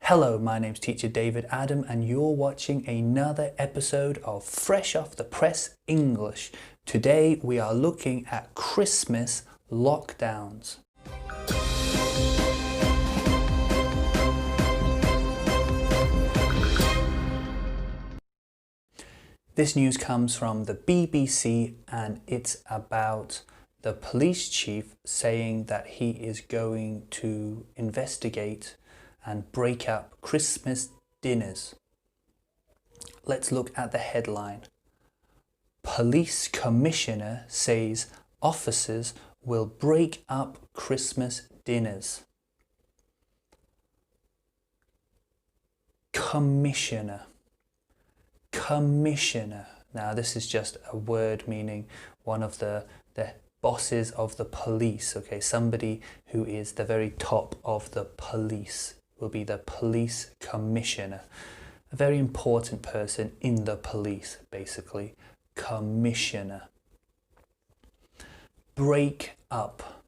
Hello, my name's Teacher David Adam and you're watching another episode of Fresh Off the Press English. Today we are looking at Christmas lockdowns. This news comes from the BBC and it's about the police chief saying that he is going to investigate and break up Christmas dinners. Let's look at the headline. Police Commissioner says officers will break up Christmas dinners. Commissioner. Commissioner. Now this is just a word meaning one of the bosses of the police. Okay, somebody who is the very top of the police will be the police commissioner. A very important person in the police, basically. Commissioner. Break up.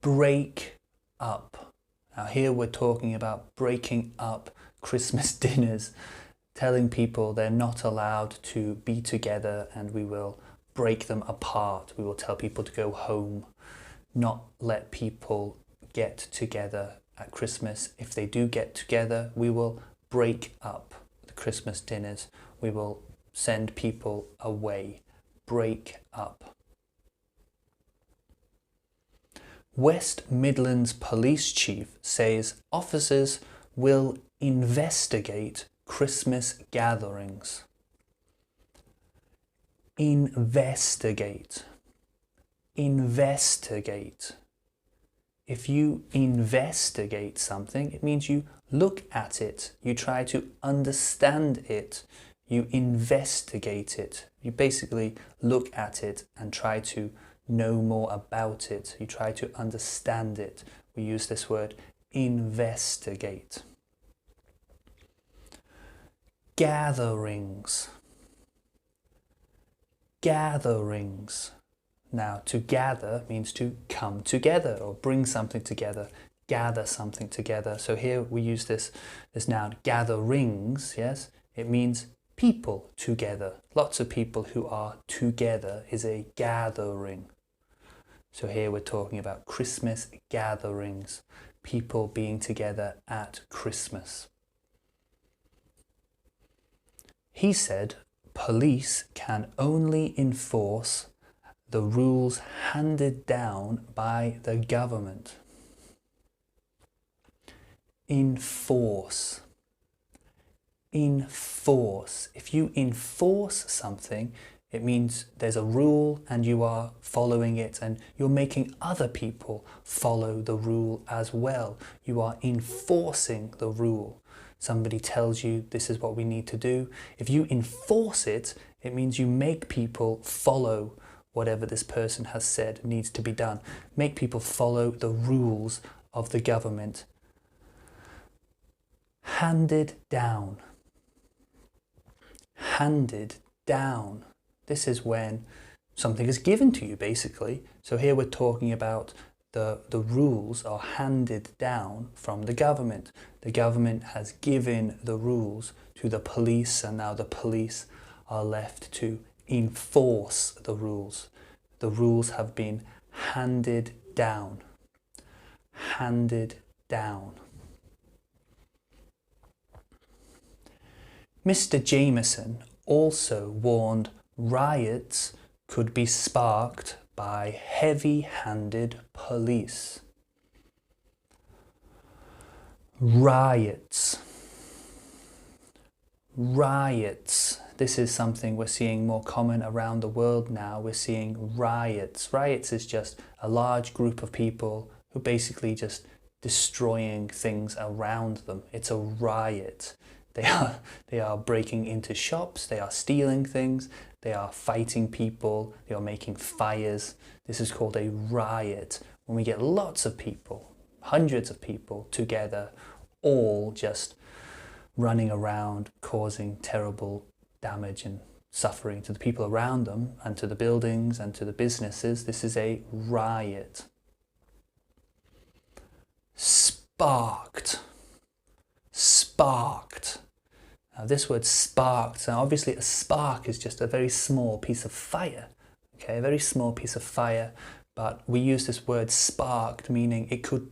Break up. Now here we're talking about breaking up Christmas dinners, telling people they're not allowed to be together and we will break them apart. We will tell people to go home, not let people get together at Christmas. If they do get together, we will break up the Christmas dinners. We will send people away. Break up. West Midlands police chief says officers will investigate Christmas gatherings. Investigate. Investigate. If you investigate something, it means you look at it, you try to understand it, you investigate it. You basically look at it and try to know more about it. You try to understand it. We use this word, investigate. Gatherings. Gatherings. Now, to gather means to come together or bring something together, gather something together. So here we use this noun, gatherings, yes? It means people together. Lots of people who are together is a gathering. So here we're talking about Christmas gatherings, people being together at Christmas. He said police can only enforce the rules handed down by the government. Enforce. Enforce. If you enforce something, it means there's a rule and you are following it and you're making other people follow the rule as well. You are enforcing the rule. Somebody tells you this is what we need to do. If you enforce it, it means you make people follow whatever this person has said needs to be done. Make people follow the rules of the government. Handed down. Handed down. This is when something is given to you, basically. So here we're talking about the rules are handed down from the government. The government has given the rules to the police and now the police are left to enforce the rules. The rules have been handed down. Handed down. Mr. Jamieson also warned riots could be sparked by heavy-handed police. Riots. Riots. This is something we're seeing more common around the world now. We're seeing riots. Riots is just a large group of people who basically just destroying things around them. It's a riot. They are breaking into shops, they are stealing things, they are fighting people, they are making fires. This is called a riot. When we get lots of people, hundreds of people together, all just running around causing terrible damage and suffering to the people around them and to the buildings and to the businesses. This is a riot. Sparked. sparked. Now this word sparked, now obviously a spark is just a very small piece of fire, okay, a very small piece of fire, but we use this word sparked meaning it could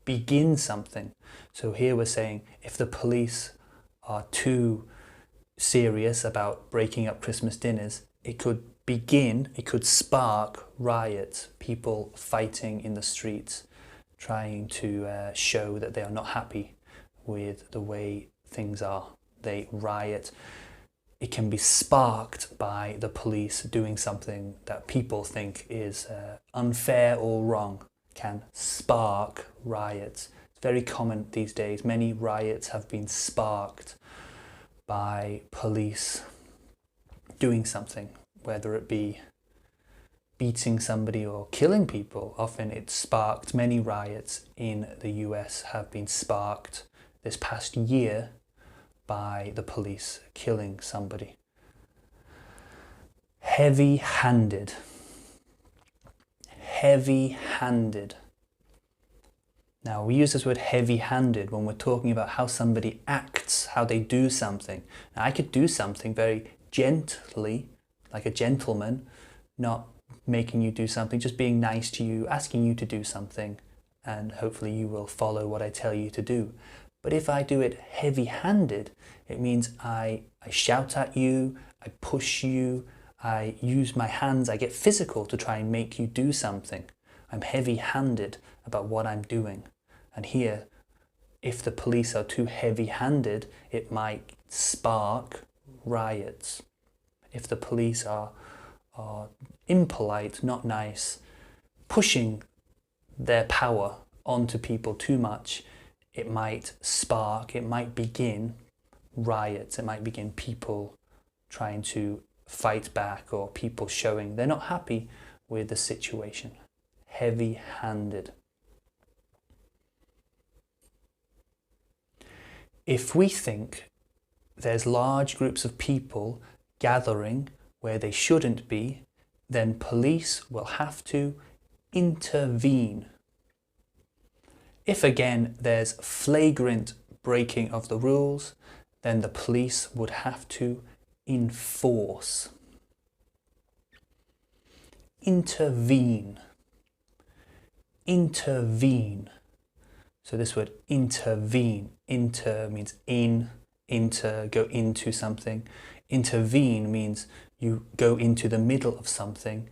begin something. So here we're saying if the police are too serious about breaking up Christmas dinners, it could begin, it could spark riots, people fighting in the streets, trying to show that they are not happy with the way things are. They riot. It can be sparked by the police doing something that people think is unfair or wrong. Can spark riots. It's very common these days. Many riots have been sparked by police doing something, whether it be beating somebody or killing people. Often it's sparked. Many riots in the US have been sparked this past year by the police killing somebody. Heavy-handed. Heavy-handed. Now we use this word heavy-handed when we're talking about how somebody acts, how they do something. Now I could do something very gently, like a gentleman, not making you do something, just being nice to you, asking you to do something, and hopefully you will follow what I tell you to do. But if I do it heavy-handed, it means I shout at you, I push you, I use my hands, I get physical to try and make you do something. I'm heavy-handed about what I'm doing. And here, if the police are too heavy-handed, it might spark riots. If the police are impolite, not nice, pushing their power onto people too much, it might spark, it might begin riots, it might begin people trying to fight back or people showing they're not happy with the situation. Heavy-handed. If we think there's large groups of people gathering where they shouldn't be, then police will have to intervene. If again there's flagrant breaking of the rules, then the police would have to enforce. Intervene. Intervene. So this word intervene, inter means in, inter, go into something. Intervene means you go into the middle of something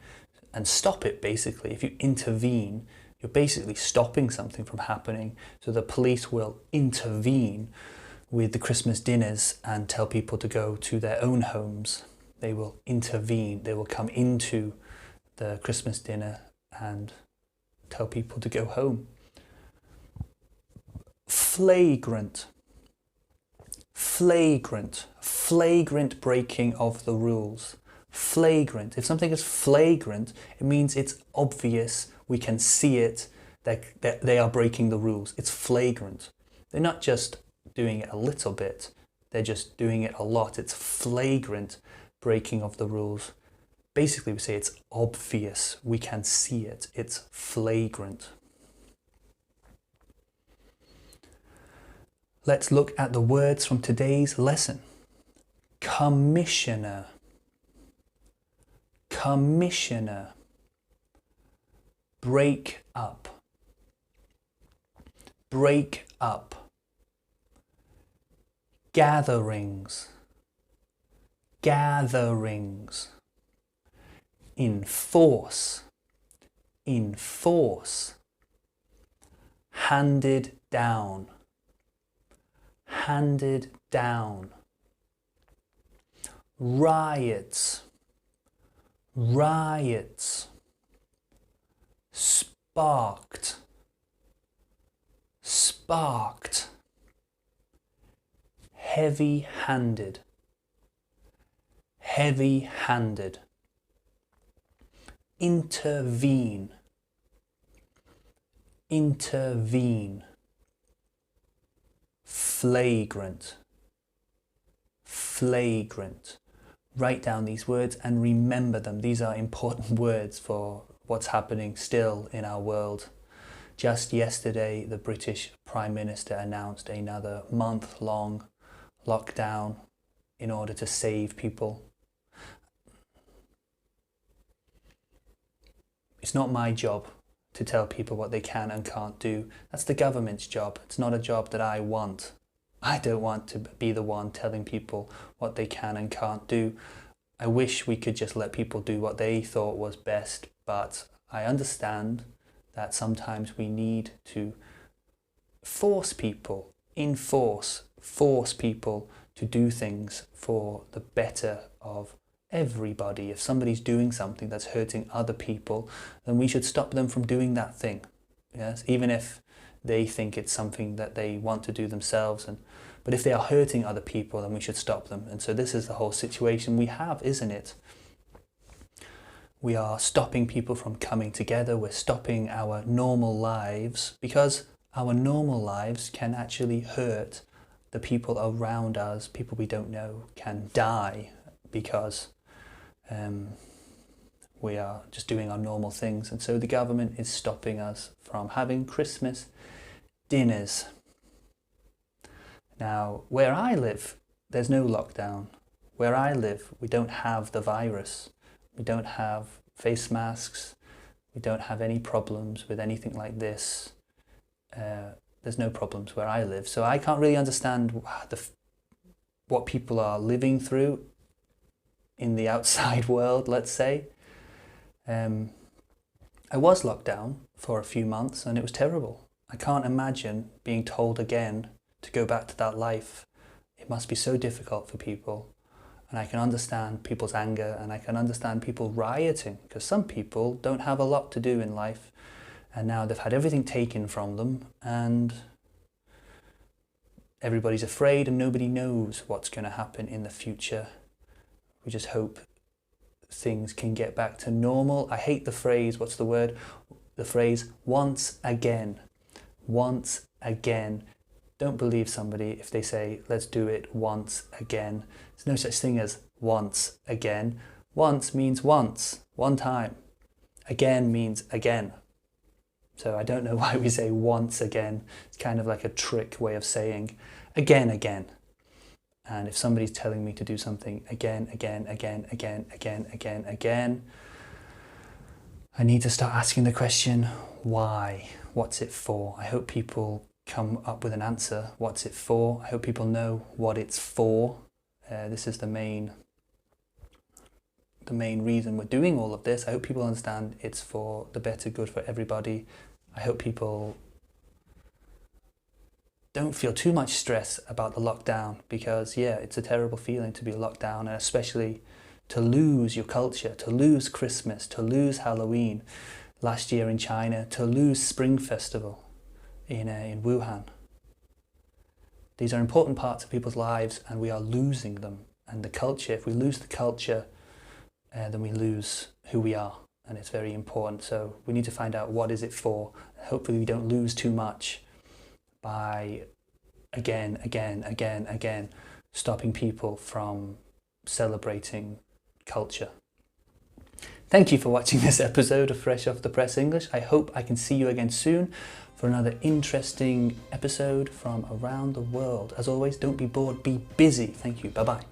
and stop it basically. If you intervene, you're basically stopping something from happening. So the police will intervene with the Christmas dinners and tell people to go to their own homes. They will intervene. They will come into the Christmas dinner and tell people to go home. Flagrant. Flagrant. Flagrant breaking of the rules. Flagrant. If something is flagrant, it means it's obvious. We can see it, that they are breaking the rules. It's flagrant. They're not just doing it a little bit, they're just doing it a lot. It's flagrant breaking of the rules. Basically we say it's obvious, we can see it, it's flagrant. Let's look at the words from today's lesson. Kəʻmɪʃnə. Kəʻmɪʃnə. Break up. Break up. Gatherings. Gatherings. Enforce. Enforce. Handed down. Handed down. Riots. Riots. Sparked. Sparked. Heavy-handed. Heavy-handed. Intervene. Intervene. Flagrant. Flagrant. Write down these words and remember them. These are important words for what's happening still in our world. Just yesterday, the British Prime Minister announced another month-long lockdown in order to save people. It's not my job to tell people what they can and can't do. That's the government's job. It's not a job that I want. I don't want to be the one telling people what they can and can't do. I wish we could just let people do what they thought was best, but I understand that sometimes we need to force people, force people to do things for the better of everybody. If somebody's doing something that's hurting other people, then we should stop them from doing that thing. Yes, even if they think it's something that they want to do themselves. But if they are hurting other people, then we should stop them. And so this is the whole situation we have, isn't it? We are stopping people from coming together. We're stopping our normal lives, because our normal lives can actually hurt the people around us. People we don't know can die because we are just doing our normal things. And so the government is stopping us from having Christmas dinners. Now, where I live, there's no lockdown. Where I live, we don't have the virus. We don't have face masks. We don't have any problems with anything like this. There's no problems where I live. So I can't really understand what people are living through in the outside world, let's say. I was locked down for a few months and it was terrible. I can't imagine being told again to go back to that life. It must be so difficult for people. And I can understand people's anger, and I can understand people rioting, because some people don't have a lot to do in life, and now they've had everything taken from them, and everybody's afraid and nobody knows what's going to happen in the future. We just hope things can get back to normal. I hate the phrase, what's the word? The phrase, once again. Once again. Don't believe somebody if they say, let's do it once again. There's no such thing as once again. Once means once, one time. Again means again. So I don't know why we say once again. It's kind of like a trick way of saying again, again. And if somebody's telling me to do something again, I need to start asking the question, why? What's it for? I hope people come up with an answer. What's it for? I hope people know what it's for. This is the main reason we're doing all of this. I hope people understand it's for the better good for everybody. I hope people don't feel too much stress about the lockdown, because yeah, it's a terrible feeling to be locked down, and especially to lose your culture, to lose Christmas, to lose Halloween last year in China, to lose Spring Festival in Wuhan. These are important parts of people's lives and we are losing them. And the culture, if we lose the culture, then we lose who we are, and it's very important. So we need to find out what is it for. Hopefully we don't lose too much by again stopping people from celebrating culture. Thank you for watching this episode of Fresh Off the Press English. I hope I can see you again soon for another interesting episode from around the world. As always, don't be bored, be busy. Thank you. Bye-bye.